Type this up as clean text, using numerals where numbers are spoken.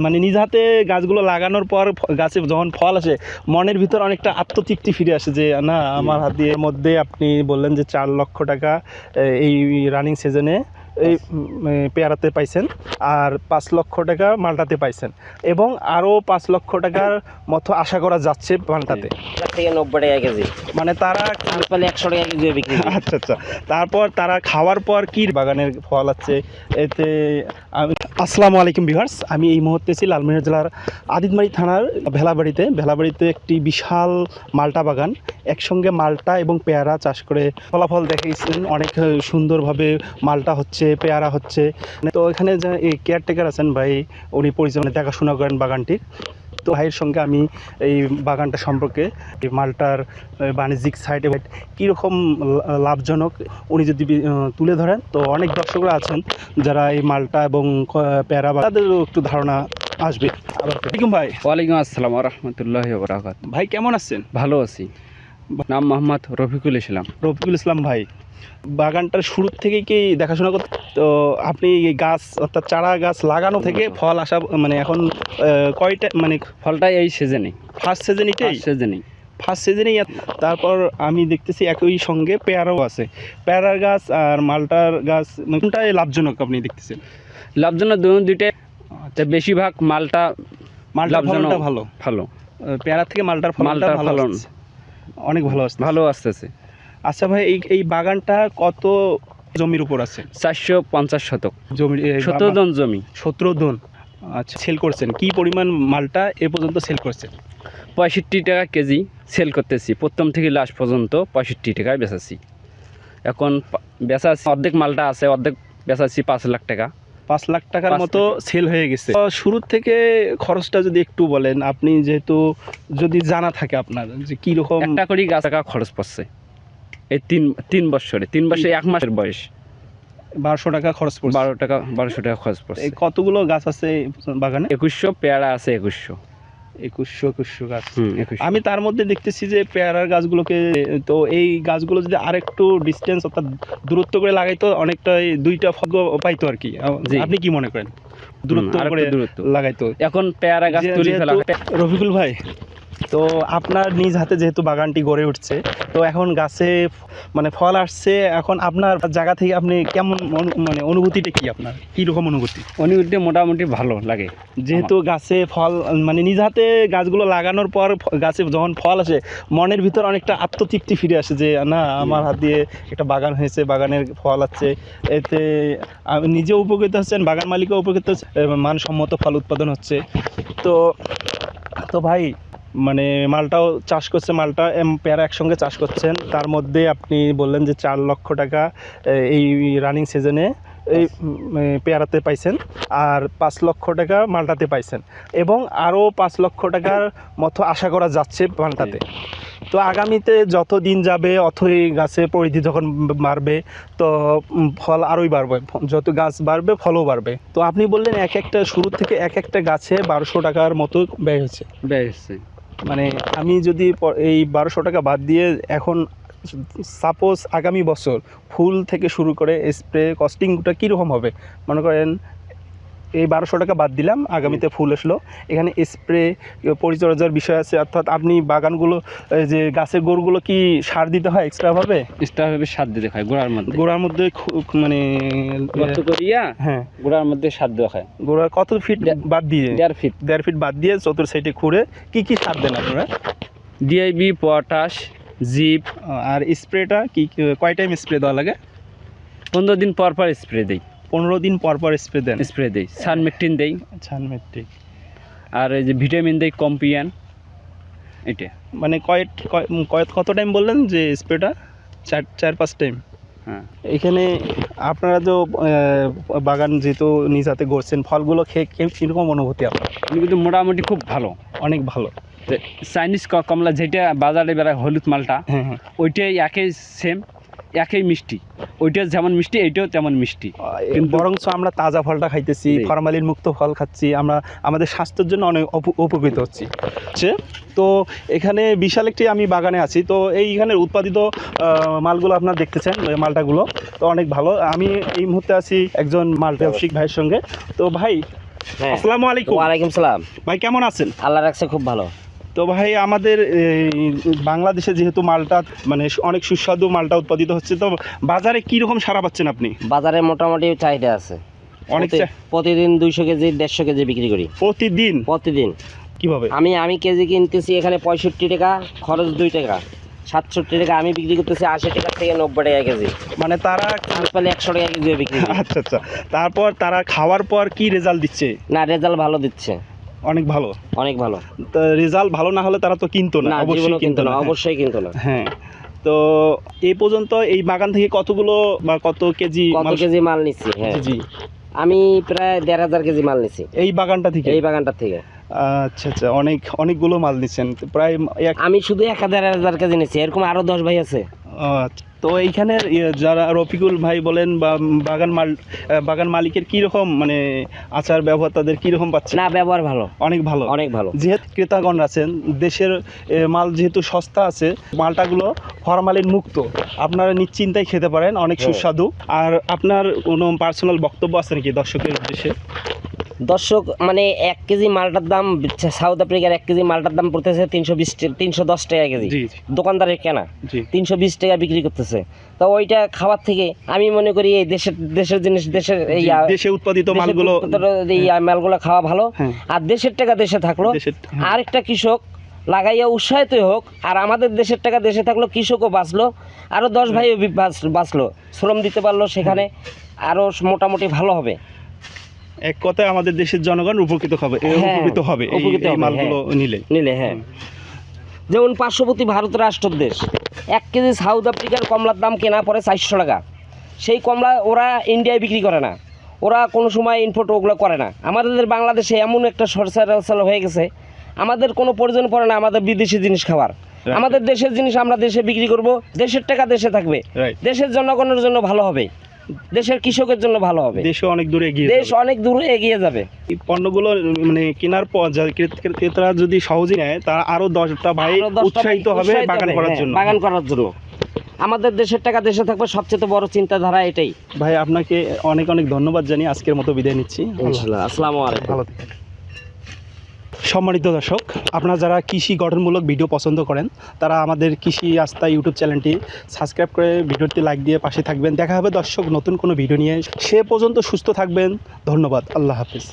মানে নিজ হাতে গাছগুলো লাগানোর পর গাছে যখন ফল আসে মনের ভিতর অনেকটা আত্মতৃপ্তি ফিরে আসে যে না আমার হাত দিয়ে মধ্যে আপনি বললেন যে 4 লক্ষ টাকা এই রানিং সিজনে এই পেয়ারাতে পাইছেন আর 5 লক্ষ টাকা মালটাতে পাইছেন এবং আরও 5 লক্ষ টাকার মতো আশা করা যাচ্ছে মালটাতে। 90 টাকা কেজি, মানে তারা 100 টাকা কেজি বিক্রি। আচ্ছা আচ্ছা, তারপর তারা খাওয়ার পর কি বাগানের ফল আছে এতে। আসসালামু আলাইকুম ভিউয়ার্স, আমি এই মুহূর্তে আছি লালমনিরহাট জেলার আদিতমারি থানার ভেলাবাড়িতে একটি বিশাল মালটা বাগান, একসঙ্গে মালটা এবং পেয়ারা চাষ করে ফলাফল দেখিয়েছেন। অনেক সুন্দরভাবে মালটা হচ্ছে, পেয়ারা হচ্ছে। তো এখানে যে কেয়ারটেকার আছেন ভাই, উনি পরিচালনা দেখাশোনা করেন বাগানটির। তো ভাইয়ের সঙ্গে আমি এই বাগানটা সম্পর্কে, এই মালটার বাণিজ্যিক সাইডে কীরকম লাভজনক উনি যদি তুলে ধরেন, তো অনেক দর্শকরা আছেন যারা এই মালটা এবং পেয়ারা তাদেরও একটু ধারণা আসবে। আসসালামু ভাই। ওয়ালাইকুম আসসালাম ওয়া রাহমাতুল্লাহি ওয়া বারাকাতুহু। ভাই কেমন আছেন? ভালো আছি। নাম মোহাম্মদ রফিকুল ইসলাম। রফিকুল ইসলাম ভাই, বাগানটার শুরু থেকেই কি দেখাশোনা করতে, তো আপনি গাছ অর্থাৎ চারা গাছ লাগানো থেকে ফল আসা মানে এখন কয়টা, মানে ফলটা এই সিজনে, ফার্স্ট সিজন এটাই? ফার্স্ট সিজনেই। তারপর আমি দেখতেছি একই সঙ্গে পেয়ারাও আছে, পেয়ারার গাছ আর মালটার গাছ, কোনটাই লাভজনক আপনি দেখতেছেন? লাভজনক দুইটাই, বেশিরভাগ মালটার ফলনটা ভালো ভালো, পেয়ারা থেকে মালটার ফলনটা ভালো, অনেক ভালো আসতেছে। আচ্ছা ভাই, এই বাগানটা কত জমির উপর আছে? 450 শতক জমি, 17 দন জমি। 17 দন। আচ্ছা, সেল করছেন কি পরিমাণ মালটা এ পর্যন্ত সেল করছেন? 65 টাকা কেজি সেল করতেছি, প্রথম থেকে লাস্ট পর্যন্ত 65 টাকায় বেচাচ্ছি। এখন বেচাচ্ছি, অর্ধেক মালটা আছে, অর্ধেক বেচাচ্ছি 5 লাখ টাকা। 5 লাখ টাকার মতো সেল হয়ে গেছে। শুরু থেকে খরচটা যদি একটু বলেন, আপনি যেহেতু যদি জানা থাকে আপনার যে কীরকম একটা করে গাছ টাকা খরচ পড়ছে এই তিন বছরে 1 মাসের বয়স। 1200 টাকা খরচ পড়ছে। 1200 টাকা খরচ পড়ছে। কতগুলো গাছ আছে বাগানে? 2100 পেয়ারা আছে। 2100 গাছ। আমি তার মধ্যে দেখতেছি যে পেয়ারার গাছগুলোকে, তো এই গাছগুলো যদি আরেকটু ডিস্টেন্স অর্থাৎ দূরত্ব করে লাগাইতো অনেকটাই দুইটা ফল পাইতো আর কি। আপনি কি মনে করেন? দূরত্ব করে লাগাইতো। এখন পেয়ারা গাছ তুলে ফেলা। রফিকুল ভাই, তো আপনার নিজ হাতে যেহেতু বাগানটি গড়ে উঠছে, তো এখন গাছে মানে ফল আসছে, এখন আপনার জায়গা থেকে আপনি কেমন মানে অনুভূতিটা কি, আপনার কীরকম অনুভূতি? মোটামুটি ভালো লাগে, যেহেতু গাছে ফল মানে নিজ হাতে গাছগুলো লাগানোর পর গাছে যখন ফল আসে মনের ভিতর অনেকটা আত্মতৃপ্তি ফিরে আসে যে না আমার হাত দিয়ে একটা বাগান হয়েছে, বাগানের ফল আসছে, এতে নিজেও উপকৃত হচ্ছেন, বাগান মালিকও উপকৃত হচ্ছে, মানসম্মত ফল উৎপাদন হচ্ছে। তো ভাই, মানে মালটাও চাষ করছে, মালটা পেয়ারা একসঙ্গে চাষ করছেন, তার মধ্যে আপনি বললেন যে 4 লক্ষ টাকা এই রানিং সিজনে এই পেয়ারাতে পাইছেন আর 5 লক্ষ টাকা মালটাতে পাইছেন এবং আরও 5 লক্ষ টাকার মতো আশা করা যাচ্ছে মালটাতে। তো আগামীতে যত দিন যাবে অথই গাছের পরিধি যখন বাড়বে, তো ফল আরোই বাড়বে, যত গাছ বাড়বে ফলও বাড়বে। তো আপনি বললেন এক একটা শুরু থেকে এক একটা গাছে 1200 টাকার মতো ব্যয় হচ্ছে। মানে আমি যদি এই 1200 টাকা বাদ দিয়ে এখন সাপোজ আগামী বছর ফুল থেকে শুরু করে স্প্রে কস্টিংটা কীরকম হবে, মনে করেন এই 1200 টাকা বাদ দিলাম, আগামীতে ফুল আসলো, এখানে স্প্রে পরিচর্যার বিষয় আছে, অর্থাৎ আপনি বাগানগুলো যে গাছের গোড়গুলো কি সার দিতে হয় এক্সট্রাভাবে? সার দিতে হয় গোড়ার মধ্যে মানে হ্যাঁ, গোড়ার মধ্যে সার দেওয়া হয়। গোড়ার কত ফিট বাদ দিয়ে? 1.5 ফিট বাদ দিয়ে চতুর সাইডে খুঁড়ে কি সার দেন আপনারা? DIB, potash, zip. আর স্প্রেটা কি কয় টাইম স্প্রে দেওয়া লাগে? 15 দিন পর স্প্রে দিই। 15 দিন পর স্প্রে দিই। সানমেট্রিন দেই। আর এই যে ভিটামিন দেই, কম্পিয়ান। এটা মানে কত টাইম বললেন যে স্প্রেটা? 4-5 টাইম। হ্যাঁ। এখানে আপনারা তো বাগান যেহেতু নিজ হাতে গড়ছেন, ফলগুলো খেয়ে কীরকম অনুভূতি আপনার? কিন্তু মোটামুটি খুব ভালো, অনেক ভালো। চাইনিজ কমলা যেটা বাজারে বেড়ায় হলুদ মালটা, ওইটাই একই সেম, একই মিষ্টি। ওইটা যেমন মিষ্টি এইটাও তেমন মিষ্টি, বরঞ্চ আমরা তাজা ফলটা খাইতেছি, ফরমালিন মুক্ত ফল খাচ্ছি, আমরা আমাদের স্বাস্থ্যের জন্য অনেক উপকৃত হচ্ছি। তো এখানে বিশাল একটি আমি বাগানে আছি, তো এইখানের উৎপাদিত মালগুলো আপনারা দেখতেছেন, মালটাগুলো তো অনেক ভালো। আমি এই মুহূর্তে আছি একজন মাল ব্যবসায়িক ভাইয়ের সঙ্গে। তো ভাই, হ্যাঁ। আসসালামু আলাইকুম। ওয়ালাইকুম সালাম। ভাই কেমন আছেন? আল্লাহ রাখছে খুব ভালো। তো ভাই আমাদের বাংলাদেশে যেহেতু মালটা মানে অনেক সুস্বাদু মালটা উৎপাদিত হচ্ছে, তো বাজারে কি রকম সাড়া পাচ্ছেন আপনি? বাজারে মোটামুটি চাহিদা আছে। অনেক প্রতিদিন 200 কেজি 150 কেজি বিক্রি করি প্রতিদিন। কিভাবে? আমি কেজি কিনতেছি এখানে 65 টাকা, খরচ 2 টাকা, 67 টাকা। আমি বিক্রি করতেছি 80 টাকা থেকে 90 টাকা কেজি। মানে তারা চান্স পেলে 100 টাকা কেজি বিক্রি করি। আচ্ছা আচ্ছা, তারপর তারা খাওয়ার পর কি রেজাল্ট দিচ্ছে? না, রেজাল্ট ভালো দিচ্ছে, অনেক ভালো। অনেক ভালো। তো রেজাল্ট ভালো না হলে তারা তো কিনতো না, অবশ্যই কিনতো না। অবশ্যই কিনতো না। হ্যাঁ। তো এই পর্যন্ত এই বাগান থেকে কতগুলো বা কত কেজি মাল নিচ্ছি? হ্যাঁ, জি, আমি প্রায় 1500 কেজি মাল নিচ্ছি এই বাগানটা থেকে। থেকে। আচ্ছা আচ্ছা, অনেকগুলো মাল নিচ্ছেন প্রায়। আমি শুধু 1500 কেজি নিচ্ছি, এরকম আরো 10 ভাই আছে। আচ্ছা। তো এইখানে যারা রফিকুল ভাই বলেন বা বাগান মালিকের কি রকম মানে আচার ব্যবহার তাদের কি রকম পাচ্ছে? না, ব্যবহার ভালো, অনেক ভালো, অনেক ভালো। যেহেতু ক্রেতাগণ আছেন, দেশের মাল যেহেতু সস্তা আছে, মালটাগুলো ফরমালিন মুক্ত, আপনারা নিশ্চিন্তায় খেতে পারেন, অনেক সুস্বাদু। আর আপনার কোনো পার্সোনাল বক্তব্য আছে নাকি দর্শকের উদ্দেশ্যে? দর্শক মানে 1 কেজি মালটার দাম, সাউথ আফ্রিকার 1 কেজি মালটার দাম পড়তেছে 310 টাকা কেজি। দোকানদারের কেনা 320 টাকা বিক্রি করতেছে। তো ওইটা খাওয়ার থেকে আমি মনে করি এই দেশের জিনিস, দেশে উৎপাদিত মালগুলো, এই মালগুলো খাওয়া ভালো। আর দেশের টাকা দেশে থাকলো, আরেকটা কৃষক লাগাইয়া উৎসাহিত হোক, আর আমাদের দেশের টাকা দেশে থাকলো, কৃষকও বাঁচলো, আরও 10 ভাইও বাঁচলো, শ্রম দিতে পারলো, সেখানে আরও মোটামুটি ভালো হবে। এক কথায় আমাদের দেশের জনগণ উপকৃত হবে এই মালগুলো নিলে। হ্যাঁ, যেমন পার্শ্ববর্তী ভারত রাষ্ট্র দেশ, 1 কেজি সাউথ আফ্রিকার কমলার দাম কেনা পড়ে 400 টাকা। সেই কমলা ওরা ইন্ডিয়ায় বিক্রি করে না, ওরা কোনো সময় ইম্পোর্ট ওগুলো করে না। আমাদের বাংলাদেশে এমন একটা সরসাল হয়ে গেছে, আমাদের কোনো প্রয়োজন পড়ে না আমাদের বিদেশি জিনিস খাওয়ার। আমাদের দেশের জিনিস আমরা দেশে বিক্রি করব, দেশের টাকা দেশে থাকবে, দেশের জনগণের জন্য ভালো হবে, দেশের কৃষকের জন্য ভালো হবে, দেশ অনেক দূরে এগিয়ে যাবে। এই পণ্যগুলো মানে কেনার পর ক্রেতারা যদি সহজে নেয়, তারা আরো 10টা ভাই উৎসাহিত হবে বাগান করার জন্য। আমাদের দেশের টাকা দেশে থাকবে, সবচেয়ে বড় চিন্তাধারা এটাই। ভাই আপনাকে অনেক অনেক ধন্যবাদ জানিয়ে আজকের মতো বিদায় নিচ্ছি। ইনশাআল্লাহ, আসসালামু আলাইকুম। ভালো থাকবেন। সম্মানিত দর্শক, আপনারা যারা কৃষি গঠনমূলক ভিডিও পছন্দ করেন, তারা আমাদের কৃষি আস্থা ইউটিউব চ্যানেলটি সাবস্ক্রাইব করে ভিডিওটি লাইক দিয়ে পাশে থাকবেন। দেখা হবে দর্শক নতুন কোনো ভিডিও নিয়ে। সে পর্যন্ত সুস্থ থাকবেন। ধন্যবাদ। আল্লাহ হাফিজ।